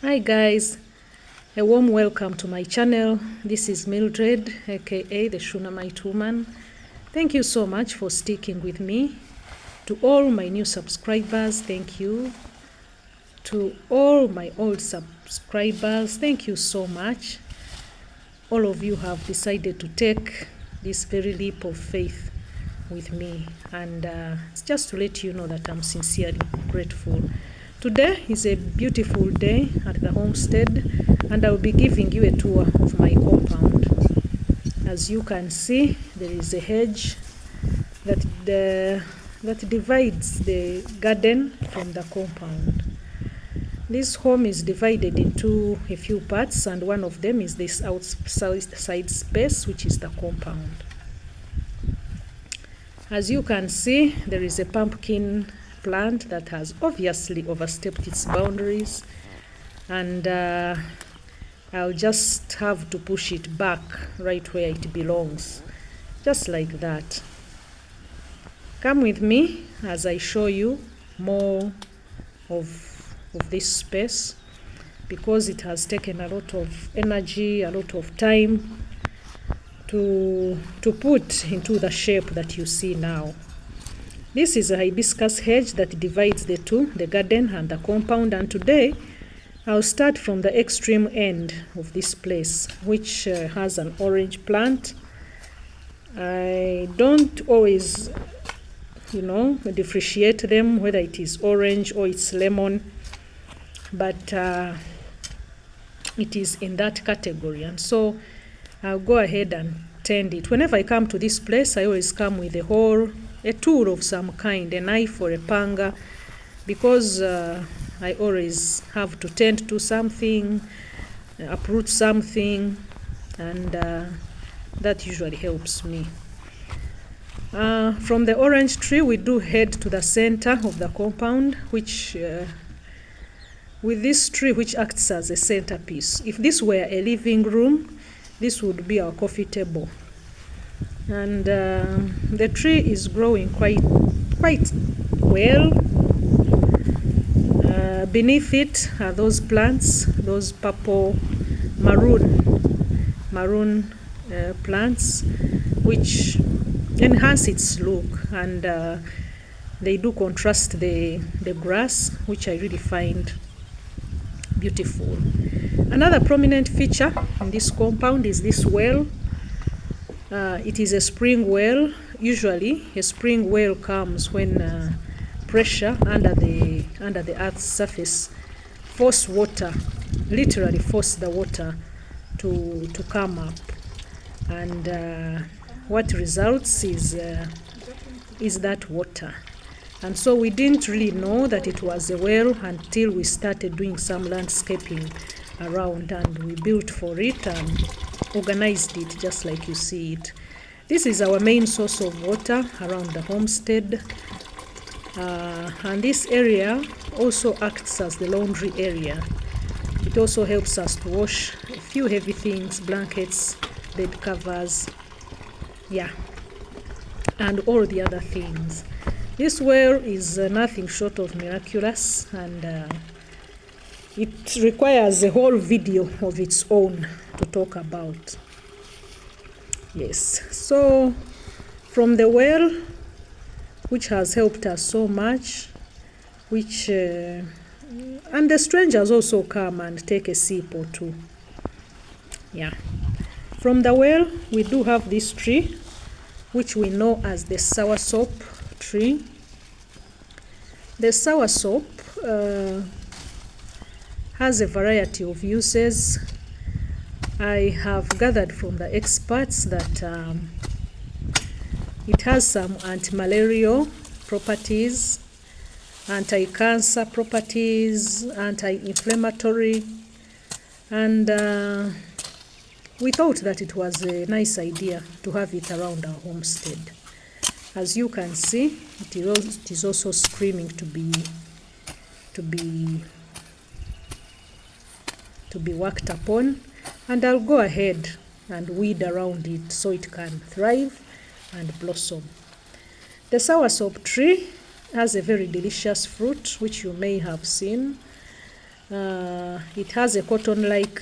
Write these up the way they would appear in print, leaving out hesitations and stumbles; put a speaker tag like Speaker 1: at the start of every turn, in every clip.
Speaker 1: Hi guys, a warm welcome to my channel. This is Mildred, aka the Shunammite woman. Thank you so much for sticking with me. To all my new subscribers, thank you. To all my old subscribers, thank you so much. All of you have decided to take this very leap of faith with me, and it's just to let you know that I'm sincerely grateful. Today is a beautiful day at the homestead, and I'll be giving you a tour of my compound. As you can see, there is a hedge that divides the garden from the compound. This home is divided into a few parts, and one of them is this outside space, which is the compound. As you can see, there is a pumpkin plant that has obviously overstepped its boundaries, and I'll just have to push it back right where it belongs, just like that. Come with me as I show you more of this space, because it has taken a lot of energy, a lot of time to put into the shape that you see now. This is a hibiscus hedge that divides the two, the garden and the compound, and today I'll start from the extreme end of this place, which has an orange plant. I don't always, differentiate them, whether it is orange or it's lemon, but it is in that category, and so I'll go ahead and tend it. Whenever I come to this place, I always come with a tool of some kind, a knife or a panga, because I always have to tend to something, uproot something, and that usually helps me. From the orange tree, we do head to the center of the compound, which with this tree, which acts as a centerpiece. If this were a living room, this would be our coffee table. And the tree is growing quite well. Beneath it are those plants, those purple maroon plants, which enhance its look, and they do contrast the grass, which I really find beautiful. Another prominent feature in this compound is this well. It is a spring well. Usually a spring well comes when pressure under the earth's surface literally force the water to come up, and what results is that water. And so we didn't really know that it was a well until we started doing some landscaping around, and we built for it and organized it just like you see it. This is our main source of water around the homestead, and this area also acts as the laundry area. It also helps us to wash a few heavy things, blankets, bed covers, and all the other things. This well is nothing short of miraculous, and it requires a whole video of its own to talk about. Yes, so from the well, which has helped us so much, and the strangers also come and take a sip or two. From the well, we do have this tree, which we know as the soursop tree. The soursop has a variety of uses. I have gathered from the experts that it has some anti-malarial properties, anti-cancer properties, anti-inflammatory, and we thought that it was a nice idea to have it around our homestead. As you can see, it is also screaming to be worked upon, and I'll go ahead and weed around it so it can thrive and blossom. The soursop tree has a very delicious fruit, which you may have seen. It has a cotton-like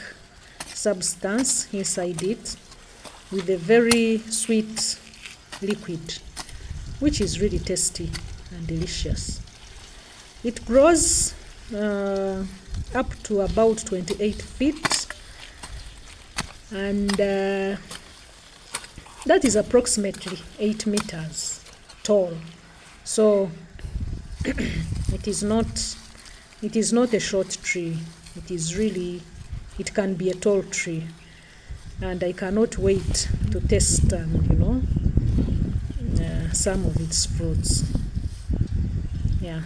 Speaker 1: substance inside it with a very sweet liquid, which is really tasty and delicious. It grows up to about 28 feet, and that is approximately 8 meters tall. So it is not a short tree. It can be a tall tree, and I cannot wait to taste some of its fruits. Yeah.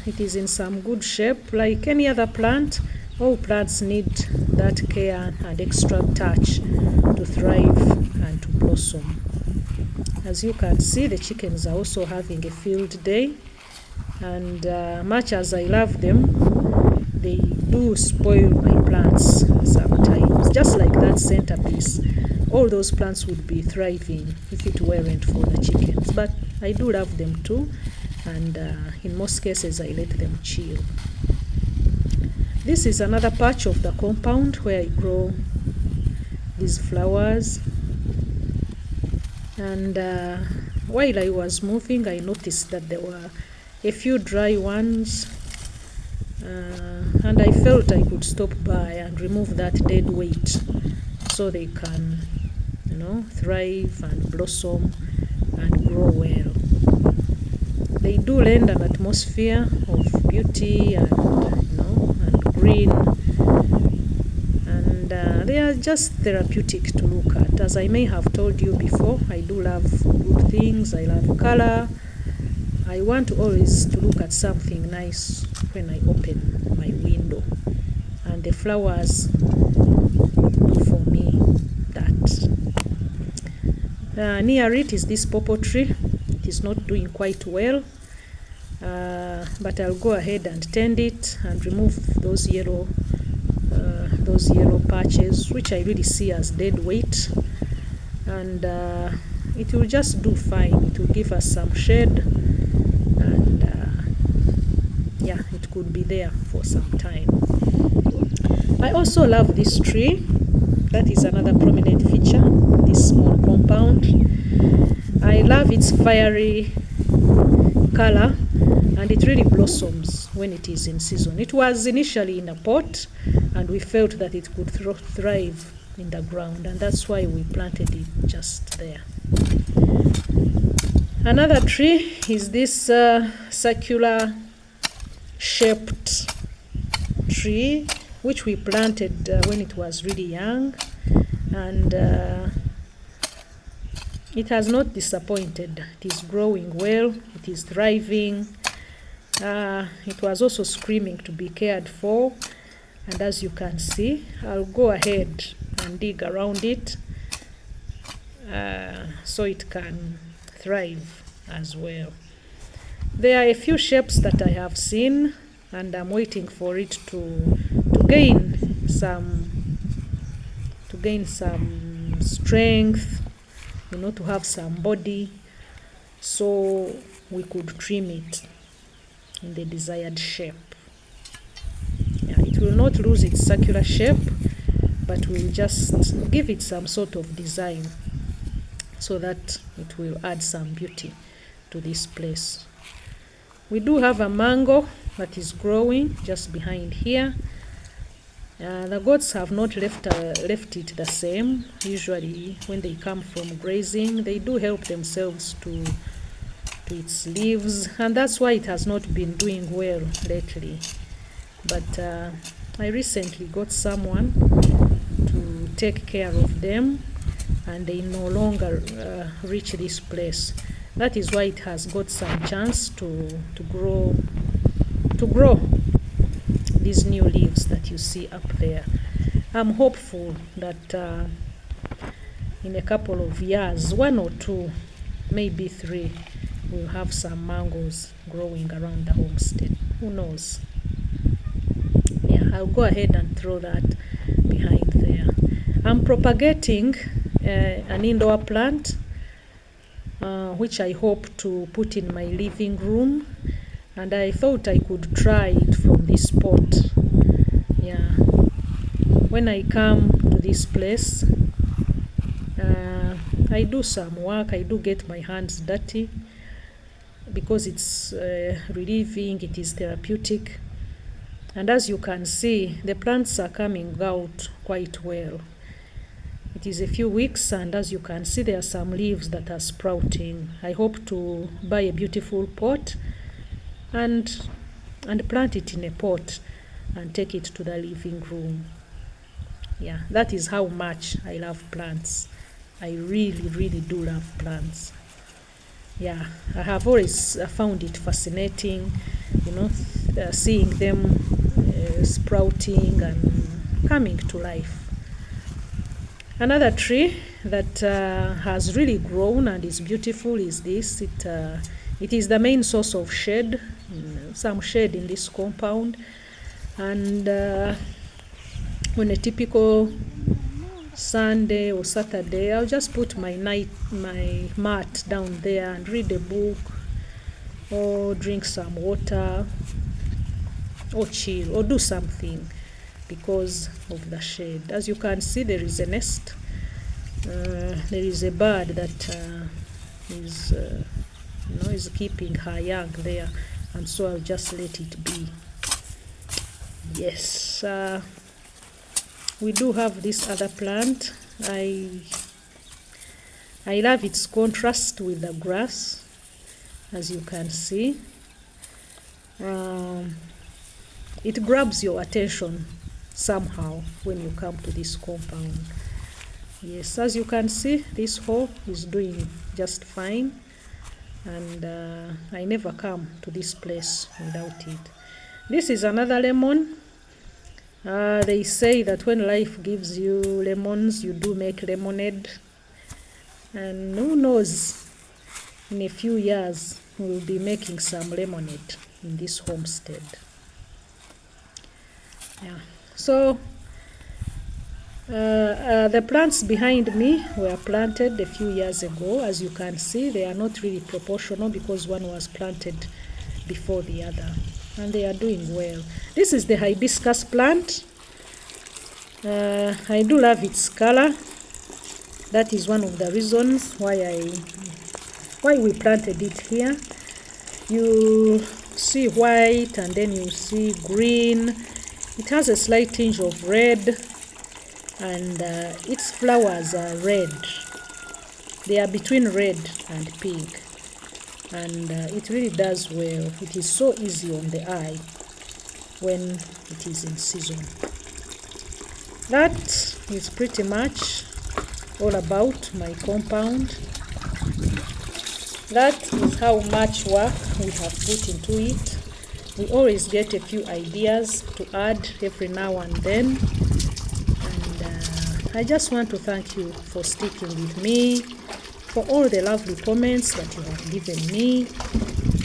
Speaker 1: It is in some good shape. Like any other plant, all plants need that care and extra touch to thrive and to blossom. As you can see, the chickens are also having a field day, and much as I love them, they do spoil my plants sometimes. Just like that centerpiece, all those plants would be thriving if it weren't for the chickens. But I do love them too, and in most cases I let them chill. This is another patch of the compound where I grow these flowers, and while I was moving, I noticed that there were a few dry ones, and I felt I could stop by and remove that dead weight so they can thrive and blossom and grow well. They do lend an atmosphere of beauty and green, and they are just therapeutic to look at. As I may have told you before, I do love good things. I love color. I want always to look at something nice when I open my window, and the flowers do for me that. Near it is this pawpaw tree. It is not doing quite well, but I'll go ahead and tend it and remove those yellow patches, which I really see as dead weight, and it will just do fine. It will give us some shade, and yeah, it could be there for some time. I also love this tree. That is another prominent feature, this small compound. I love its fiery color, and it really blossoms when it is in season. It was initially in a pot, and we felt that it could thrive in the ground, and that's why we planted it just there. Another tree is this circular shaped tree, which we planted when it was really young, and it has not disappointed. It is growing well, it is thriving. It was also screaming to be cared for, and as you can see, I'll go ahead and dig around it so it can thrive as well. There are a few shapes that I have seen, and I'm waiting for it to gain some strength, to have some body, so we could trim it in the desired shape. Yeah, it will not lose its circular shape, but we'll just give it some sort of design so that it will add some beauty to this place. We do have a mango that is growing just behind here. The goats have not left it the same. Usually when they come from grazing, they do help themselves to its leaves, and that's why it has not been doing well lately. But I recently got someone to take care of them, and they no longer reach this place. That is why it has got some chance to grow these new leaves that you see up there. I'm hopeful that in a couple of years, 1 or 2, maybe 3, we'll have some mangoes growing around the homestead. Who knows? Yeah, I'll go ahead and throw that behind there. I'm propagating an indoor plant which I hope to put in my living room, and I thought I could try it from this pot. Yeah, when I come to this place, I do some work. I do get my hands dirty because it's relieving, it is therapeutic. And as you can see, the plants are coming out quite well. It is a few weeks, and as you can see, there are some leaves that are sprouting. I hope to buy a beautiful pot and plant it in a pot and take it to the living room. Yeah, that is how much I love plants. I really, really do love plants. Yeah, I have always found it fascinating, seeing them sprouting and coming to life. Another tree that has really grown and is beautiful is this. It is the main source of shade, some shade in this compound. And on a typical Sunday or Saturday, I'll just put my mat down there and read a book or drink some water or chill or do something because of the shade. As you can see, there is a nest. There is a bird that is keeping her young there, and so I'll just let it be. Yes, we do have this other plant. I love its contrast with the grass, as you can see. It grabs your attention somehow when you come to this compound. Yes, as you can see, this hole is doing just fine, and I never come to this place without it. This is another lemon. They say that when life gives you lemons, you do make lemonade. And who knows, in a few years, we'll be making some lemonade in this homestead. Yeah. So, the plants behind me were planted a few years ago. As you can see, they are not really proportional because one was planted before the other. And they are doing well. This is the hibiscus plant. I do love its color. That is one of the reasons why we planted it here. You see white and then you see green. It has a slight tinge of red, and its flowers are red. They are between red and pink. And it really does well. It is so easy on the eye when it is in season. That is pretty much all about my compound. That is how much work we have put into it. We always get a few ideas to add every now and then. And I just want to thank you for sticking with me, for all the lovely comments that you have given me,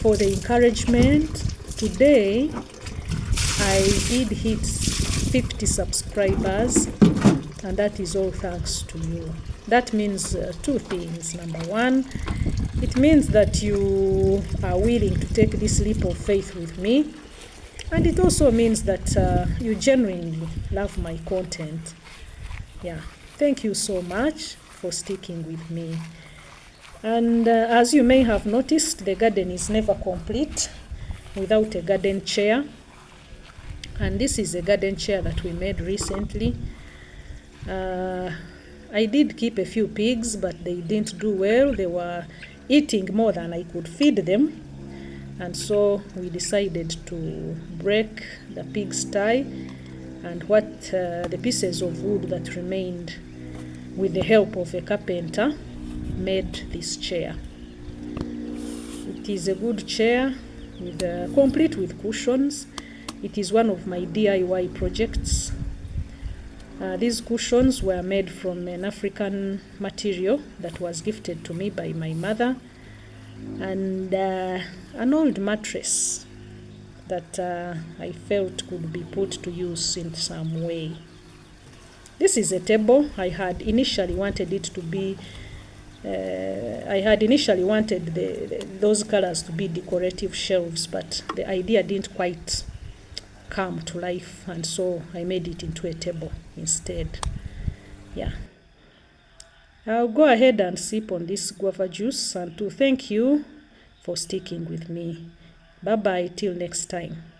Speaker 1: for the encouragement. Today, I did hit 50 subscribers, and that is all thanks to you. That means two things. Number one, it means that you are willing to take this leap of faith with me, and it also means that you genuinely love my content. Yeah, thank you so much for sticking with me. And as you may have noticed, the garden is never complete without a garden chair. And this is a garden chair that we made recently. I did keep a few pigs, but they didn't do well. They were eating more than I could feed them. And so we decided to break the pigsty, and what the pieces of wood that remained, with the help of a carpenter, made this chair. It is a good chair, complete with cushions. It is one of my DIY projects. These cushions were made from an African material that was gifted to me by my mother, and an old mattress that I felt could be put to use in some way. This is a table. I had initially wanted it to be I had initially wanted those colors to be decorative shelves, but the idea didn't quite come to life, and so I made it into a table instead. Yeah. I'll go ahead and sip on this guava juice, and to thank you for sticking with me. Bye-bye till next time.